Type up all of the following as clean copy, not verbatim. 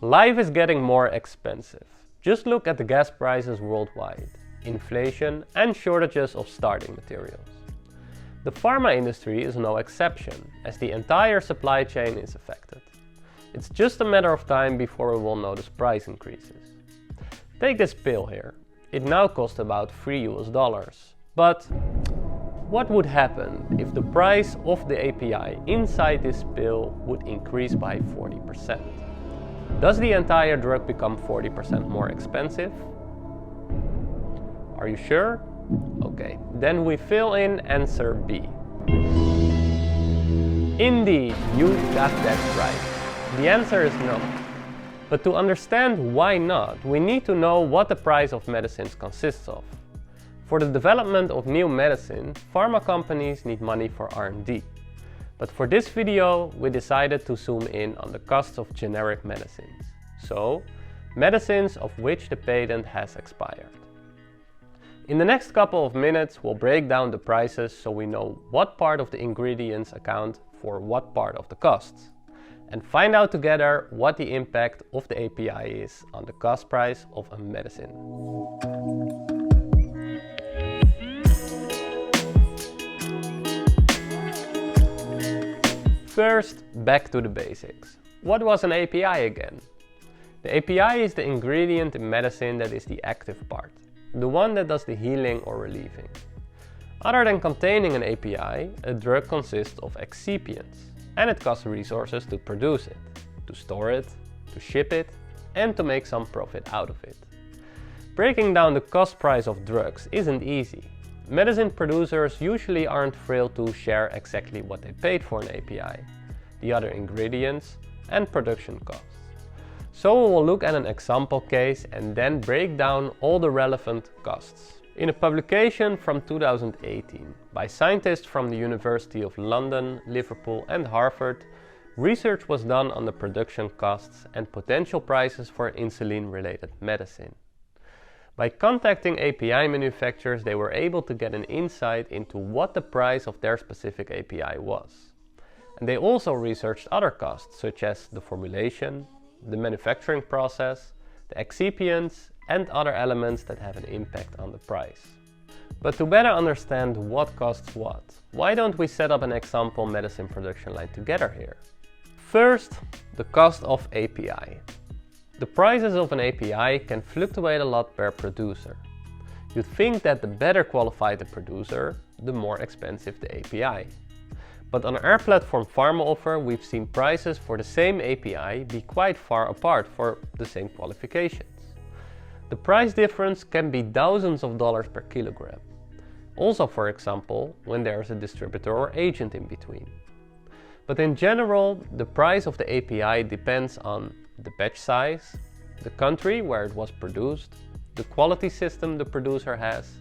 Life is getting more expensive. Just look at the gas prices worldwide, inflation and shortages of starting materials. The pharma industry is no exception, as the entire supply chain is affected. It's just a matter of time before we will notice price increases. Take this pill here. It now costs about $3. But what would happen if the price of the API inside this pill would increase by 40%? Does the entire drug become 40% more expensive? Are you sure? Okay, then we fill in answer B. Indeed, you got that right. The answer is no. But to understand why not, we need to know what the price of medicines consists of. For the development of new medicine, pharma companies need money for R&D. But for this video, we decided to zoom in on the costs of generic medicines. So, medicines of which the patent has expired. In the next couple of minutes, we'll break down the prices so we know what part of the ingredients account for what part of the costs, and find out together what the impact of the API is on the cost price of a medicine. First, back to the basics. What was an API again? The API is the ingredient in medicine that is the active part, the one that does the healing or relieving. Other than containing an API, a drug consists of excipients, and it costs resources to produce it, to store it, to ship it, and to make some profit out of it. Breaking down the cost price of drugs isn't easy. Medicine producers usually aren't thrilled to share exactly what they paid for an API, the other ingredients, and production costs. So we will look at an example case and then break down all the relevant costs. In a publication from 2018 by scientists from the University of London, Liverpool and Harvard, research was done on the production costs and potential prices for insulin-related medicine. By contacting API manufacturers, they were able to get an insight into what the price of their specific API was. And they also researched other costs, such as the formulation, the manufacturing process, the excipients, and other elements that have an impact on the price. But to better understand what costs what, why don't we set up an example medicine production line together here? First, the cost of API. The prices of an API can fluctuate a lot per producer. You'd think that the better qualified the producer, the more expensive the API. But on our platform Pharmaoffer, we've seen prices for the same API be quite far apart for the same qualifications. The price difference can be thousands of dollars per kilogram. Also, for example, when there's a distributor or agent in between. But in general, the price of the API depends on the batch size, the country where it was produced, the quality system the producer has,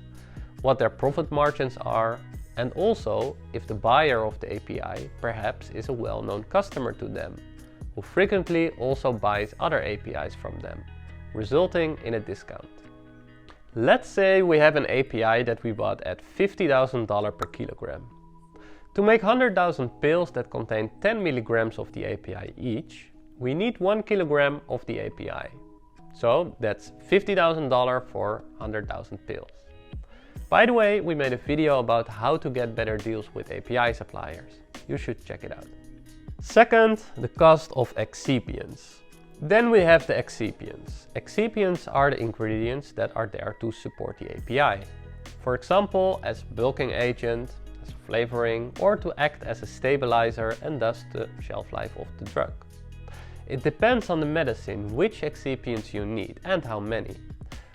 what their profit margins are, and also if the buyer of the API perhaps is a well-known customer to them, who frequently also buys other APIs from them, resulting in a discount. Let's say we have an API that we bought at $50,000 per kilogram. To make 100,000 pills that contain 10 milligrams of the API each, we need 1 kilogram of the API. So that's $50,000 for 100,000 pills. By the way, we made a video about how to get better deals with API suppliers. You should check it out. Second, the cost of excipients. Then we have the excipients. Excipients are the ingredients that are there to support the API. For example, as bulking agent, as flavoring, or to act as a stabilizer and thus the shelf life of the drug. It depends on the medicine which excipients you need and how many.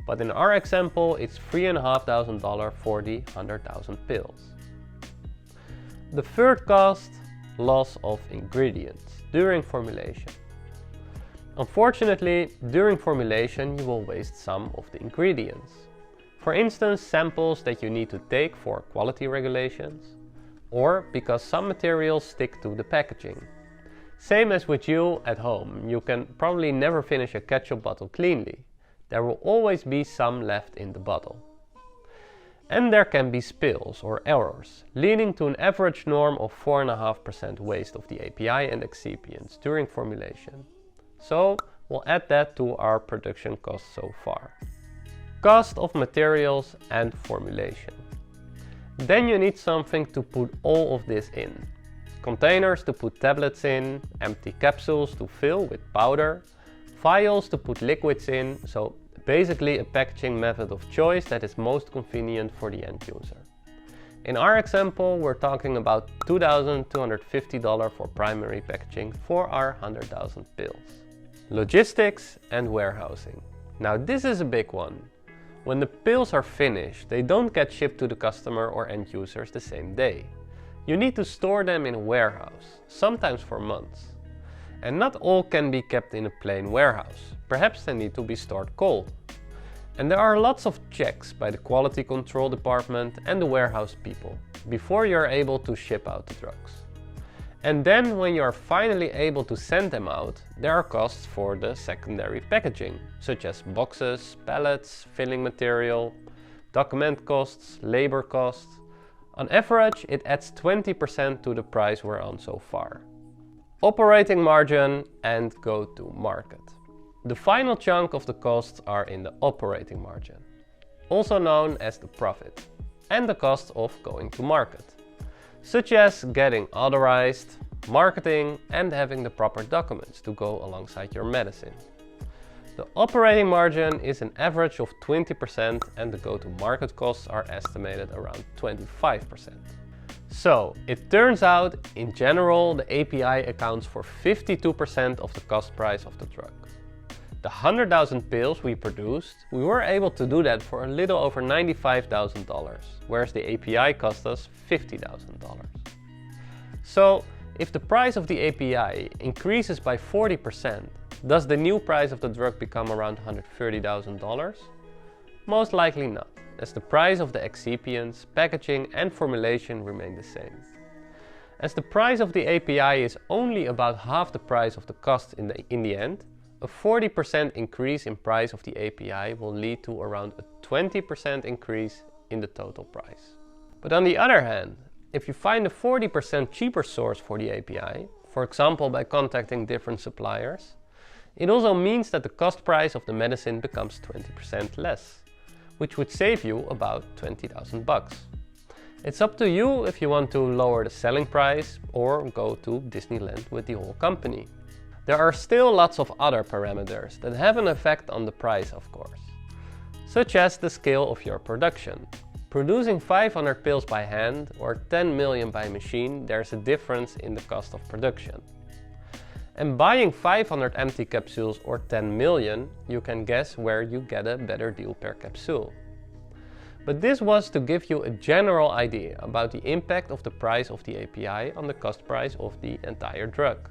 But in our example, it's $3,500 for the 100,000 pills. The third cost, loss of ingredients during formulation. Unfortunately, during formulation you will waste some of the ingredients. For instance, samples that you need to take for quality regulations, or because some materials stick to the packaging. Same as with you at home, you can probably never finish a ketchup bottle cleanly. There will always be some left in the bottle. And there can be spills or errors, leading to an average norm of 4.5% waste of the API and excipients during formulation. So we'll add that to our production cost so far. Cost of materials and formulation. Then you need something to put all of this in. Containers to put tablets in, empty capsules to fill with powder, vials to put liquids in, so basically a packaging method of choice that is most convenient for the end user. In our example, we're talking about $2,250 for primary packaging for our 100,000 pills. Logistics and warehousing. Now this is a big one. When the pills are finished, they don't get shipped to the customer or end users the same day. You need to store them in a warehouse, sometimes for months. And not all can be kept in a plain warehouse. Perhaps they need to be stored cold. And there are lots of checks by the quality control department and the warehouse people before you're able to ship out the drugs. And then when you're finally able to send them out, there are costs for the secondary packaging, such as boxes, pallets, filling material, document costs, labor costs. On average, it adds 20% to the price we're on so far. Operating margin and go to market. The final chunk of the costs are in the operating margin, also known as the profit, and the cost of going to market, such as getting authorized, marketing, and having the proper documents to go alongside your medicine. The operating margin is an average of 20% and the go-to-market costs are estimated around 25%. So, it turns out, in general, the API accounts for 52% of the cost price of the drug. The 100,000 pills we produced, we were able to do that for a little over $95,000, whereas the API cost us $50,000. So, if the price of the API increases by 40%, does the new price of the drug become around $130,000? Most likely not, as the price of the excipients, packaging and formulation remain the same. As the price of the API is only about half the price of the cost in the end, a 40% increase in price of the API will lead to around a 20% increase in the total price. But on the other hand, if you find a 40% cheaper source for the API, for example by contacting different suppliers, it also means that the cost price of the medicine becomes 20% less, which would save you about $20,000. It's up to you if you want to lower the selling price or go to Disneyland with the whole company. There are still lots of other parameters that have an effect on the price, of course, such as the scale of your production. Producing 500 pills by hand or 10 million by machine, there's a difference in the cost of production. And buying 500 empty capsules or 10 million, you can guess where you get a better deal per capsule. But this was to give you a general idea about the impact of the price of the API on the cost price of the entire drug.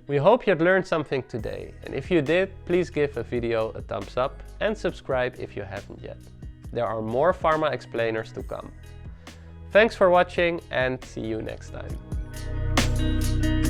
We hope you'd learned something today, and if you did, please give the video a thumbs up and subscribe if you haven't yet. There are more pharma explainers to come. Thanks for watching and see you next time.